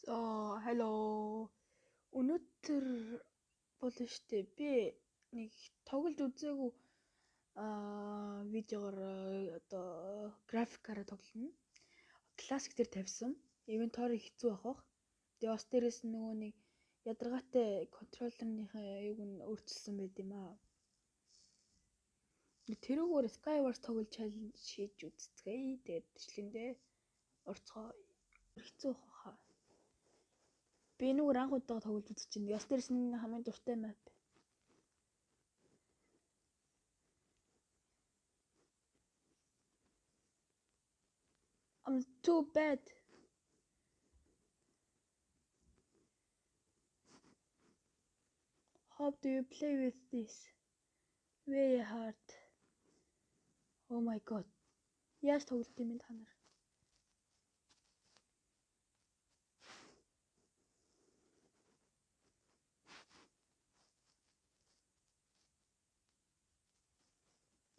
Hello. Өнөөдөр бол штэ би нэг тоглож үзээгүй видеогоор одоо графикаараа тоглоно. Классик дээр тавьсан. Инвентори хэцүү авах. Тэгээ бас дээрэс нь нөгөө нэг ядаргаатай контроллерийнхээ юуг нь өөрчилсөн байт юм аа. Тэрүүгээр Skywars тоглож challenge хийж үзцгээе. Тэгээд бичлэгэндээ орцгоо хэцүү хаа. Би нүгээр анх удаа тоглож үзэж байна. Яс дээрс нь хамгийн дуртай map. I'm too bad. How do you play with this? Very hard. Oh my god. Яаж тоглох юм та нар?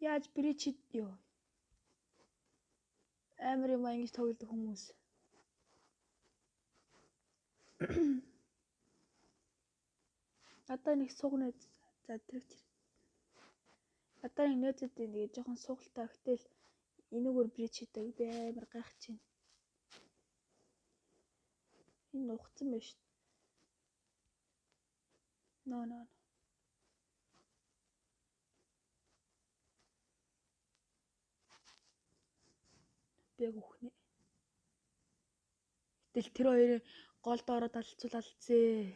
Яаж бричид ёо? Амар юм ингэж тоглодог хүмүүс. Одоо нэг сугнаа задрагч. Одоо нэг нөөцөд нэг жоохон сугалтай өгтөл энүүгээр бричидэг би амар гайхаж байна. Энэ ухцсан байна шүү. No. Бэг үхнэ. Гэтэл тэр хоёрын гол доороо талцуулалцээ.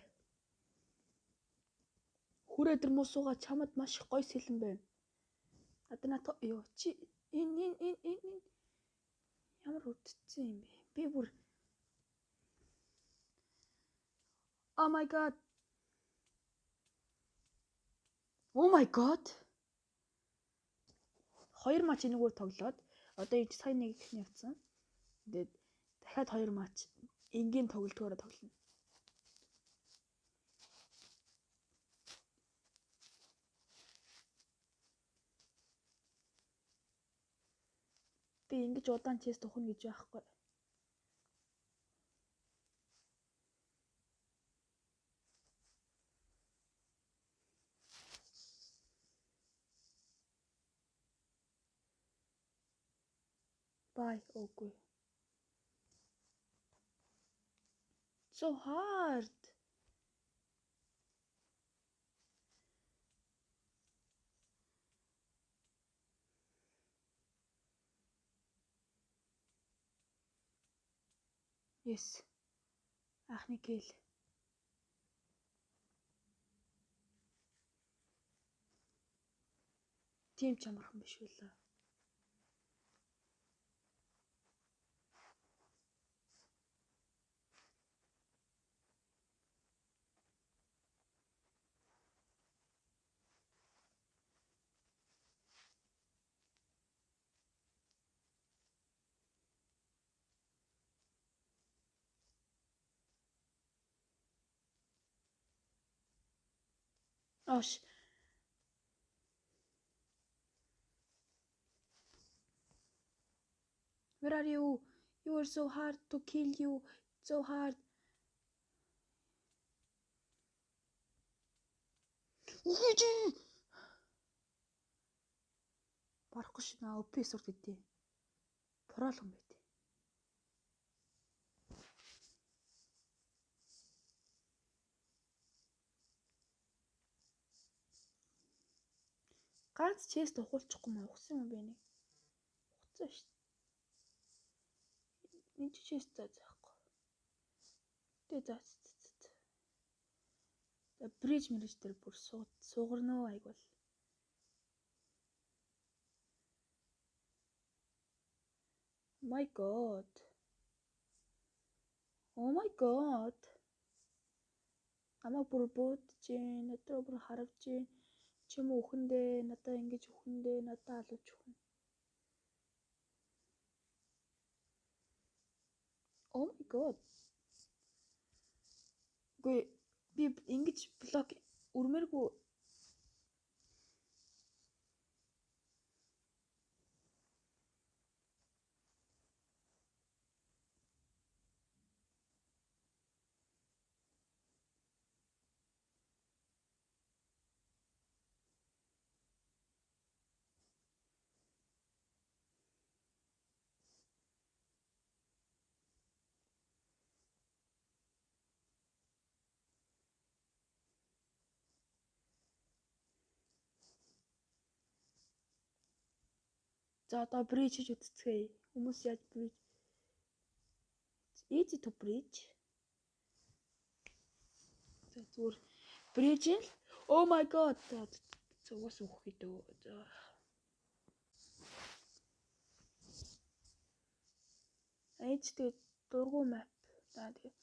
Хүрээ тэр муусууга чамд маш их гоё сэлэн байна. Надад ёо чи энэ ямар үтцсэн юм бэ? Би бүр Oh my god. Хоёр матч энэгээр тоглоод одоо иж сая нэг ихний явцсан. Тэгээд дахиад хоёр матч энгийн тоглолтгоороо тоглоно. Би ингэж удаан чест ухна гэж байхгүй. Bye. Okay. So hard. Yes. Ахны кил. Тийм ч амархан биш үлээ. Ош. Where are you? You are so hard to kill you. So hard. Барахгүй шина ОП сурд гэдэг. Пролон байт. Ганц чест ухуулчихгүй маа ухсан юм бэ нэг. Ухцсан шүү дээ. Энд чест заахгүй. Тэ за. Бриж мэрэж дээр бүр суугарноо айгуул. My god. Oh my god. Амаа бүр буудаж байна. Надад бүр харавж байна. Чим үхэндээ надаа ингэж үхэндээ надаа алууч үхэн. Oh my god. Гүй би ингэж блок өрмөргүй. За одоо bridge хийж үзцгээе. Хүмүүс яаж bridge easy to bridge. За зүгээр bridge л oh my god. Зүгээс өөх гэдэг. За. Ээжтэй дургу map. За тэгээ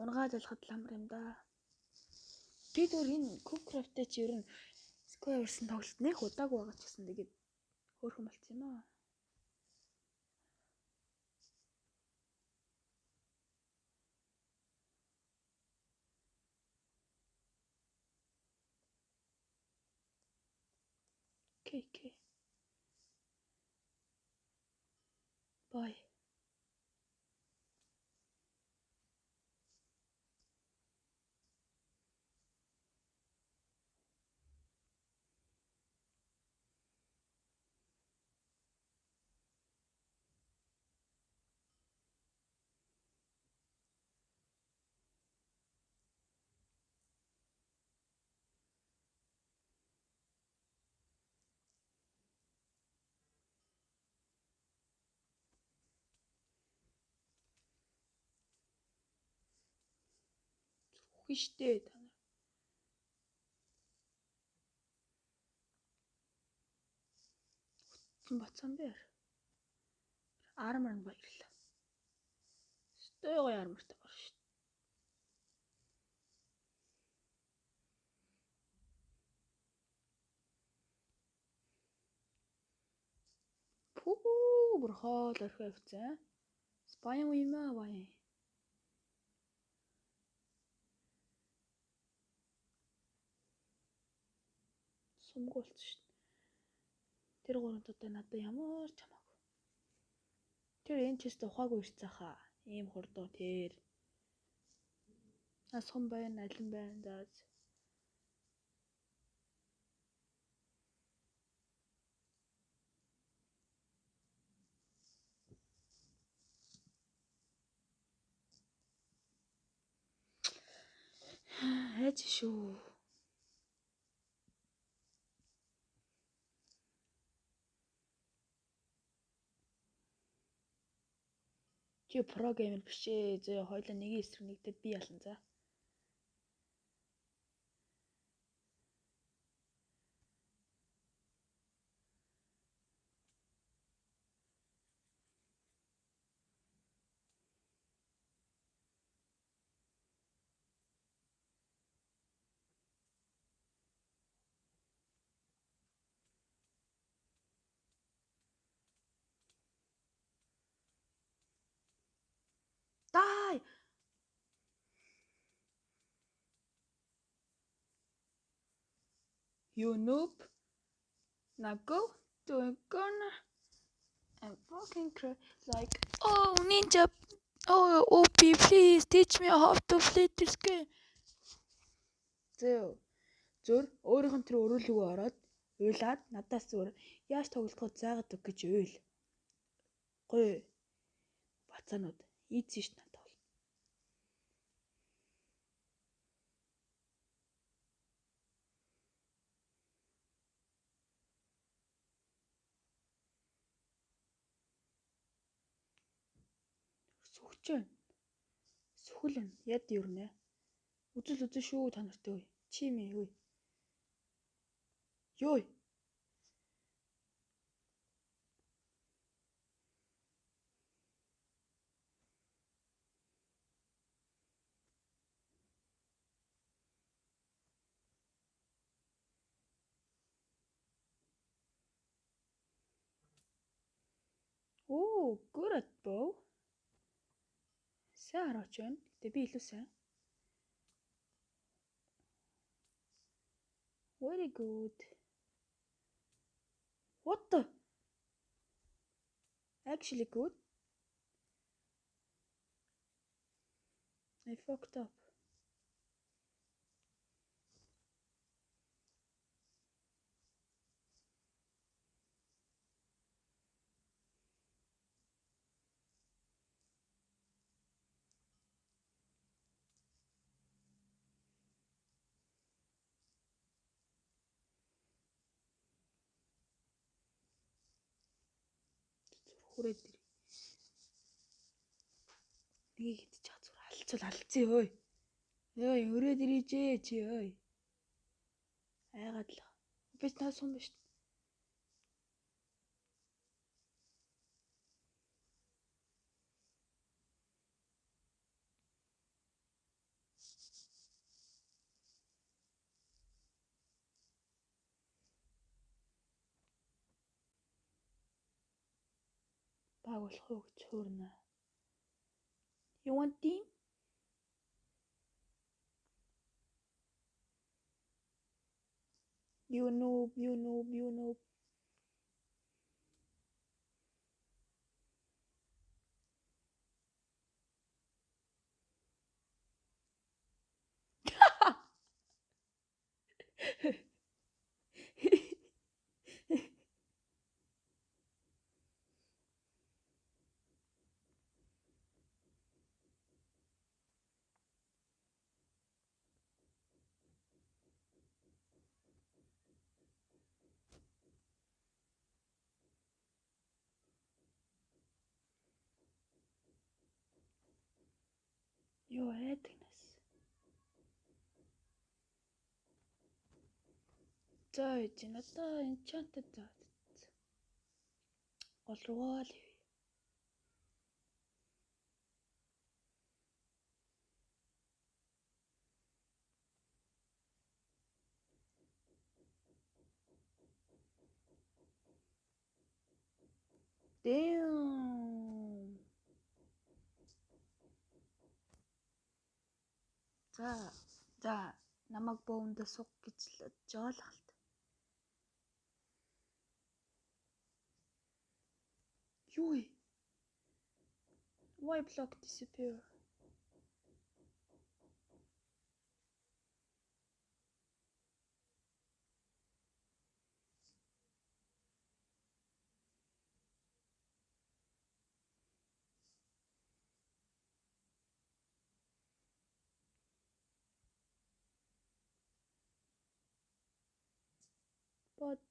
унгаа залхад ламар юм да. Би зүгээр энэ Cookcraft-тэй чи ер нь Square Wars-ын тоглолт нэх удаагүй байгаа ч гэсэн тэгээд хөөрхөн болцсон юм аа. Okay. Bye. Үгүй штэ та нар. Бацсан бэр. Армор нь баярлаа. Стой гоё армортай бар штэ. Пүү бүр хоол орхи авцсан. Спаян юм аа бай. Сумгуулц штэ. Тэр гурван удаа надад ямар ч хамаагүй. Тэр энэ ч өстө ухаагүй ирцээхаа. Ийм хурдуу тэр. Сум байна, алин байна даа. Ээж шүү. Чи про геймер биш ээ. Зөө хоёлаа нэг эсрэг нэгдээд би ялан за. Die! You noob. Now go to a corner and fucking cry like, oh ninja, oh OP, please teach me how to play this game. Зөөр өөрийнх нь тэр өрөөлөгөө ороод уйлаад надаас зөөр яаж тоглоход заагаад өг гэж уйл. Гоё. Бацаанууд ийдсэн ш надад бол. Сүхчэн. Сүхэлэн яд юрнэ. Үзэл шүү та нартай үе. Чими үе. Ёй. Оо, good at bow. Сайн хараач байна. Гэтэ би илүү сайн. Very good. What the? Actually good. I fucked up. хүрээд ирээ. Нэгийг идчих зүгээр алцвал алцъя өөй. Ой, өрөөд ирээжээ чи өөй. Айгаад л. Би та сум биш. Баг болох уу гэж хөөрнө. You want tea? You noob, you noob, you noob. Юу яадаг нас. За ээж надаа enchanted заад. Гол руугаа л ив. Damn. За намайг бөөндө суг гэж л жоо л халт. Юу вэ? Why block disappear? But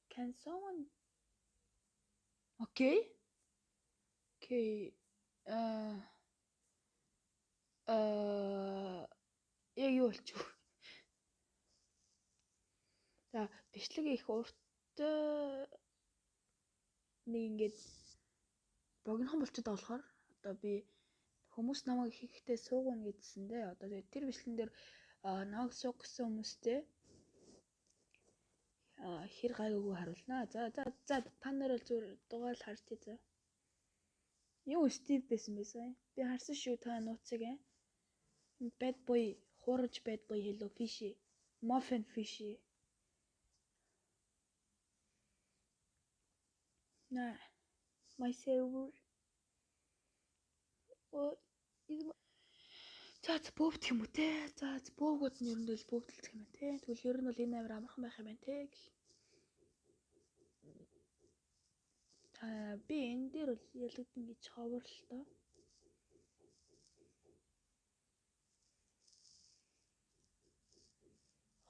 can someone? Okay. Яг юу болчих вэ? За бичлэг их урт нэг ингээд богинохон болчиход байгаа болохоор одоо би хүмүүс намайг ихтэй суугна гэдсэн дээ. Одоо тэр бичлэгэн дээр намайг суух гэсэн хүмүүстэй хэр гайгүйг харуулнаа. За та нараа зүгээр дугаал харъя за. Юу Стив байсан байсан. Би харсан шүү та нууцыг bad boy хуурж bad boy hello fishy muffin fishy. Nah, my server. За бөөбдөх юм уу те? За бөөгүүд нь ер нь л бөөгдөлдөх юм байна те. Тэгвэл ер нь бол энэ амир амархан байх юм байна те. Би энэ дээр бол ялагдсан гэж ховор л тоо.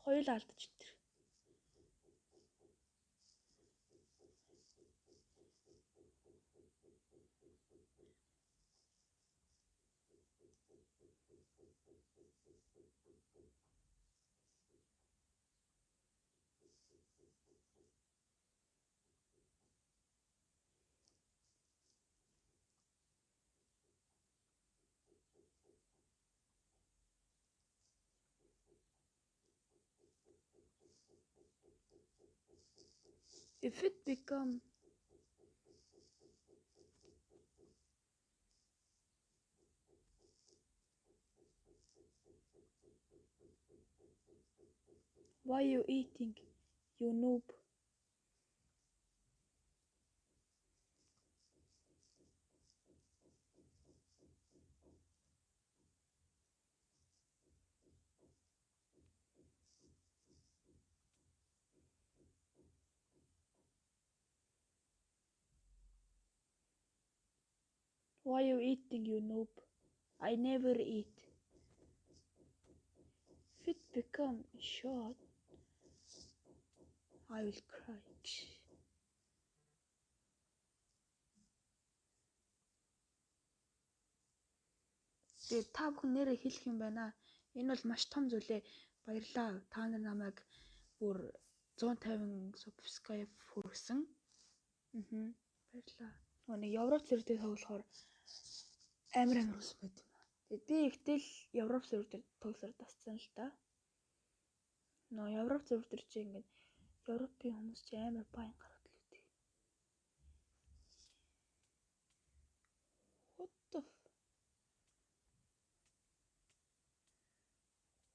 Хоёул алдаж итэр. If it become why you eating, you noob? Why you eating, you noob? I never eat. If it become short, I will cry. Тэгээд та бүхэн нэрээ хэлэх юм байна. Энэ бол маш том зүйлээ. Баярлалаа. Та нар намайг бүр 150 subscribe хүргэсэн. Баярлалаа. Нэг Европ зэрэг дээр тоглохоор амар ус байт юм аа. Тэгээд би ихтэл Европ зэрэг дээр тоглохоор тасцсан л та. Нөө Европ зэрэг дээр чи ингээд Европын хүмүүс чи амар баян гараад л үүдээ. What the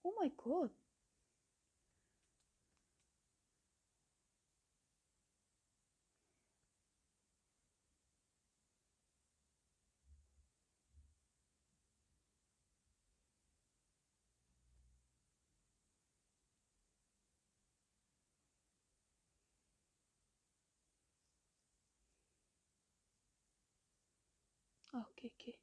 Oh my god. Okay.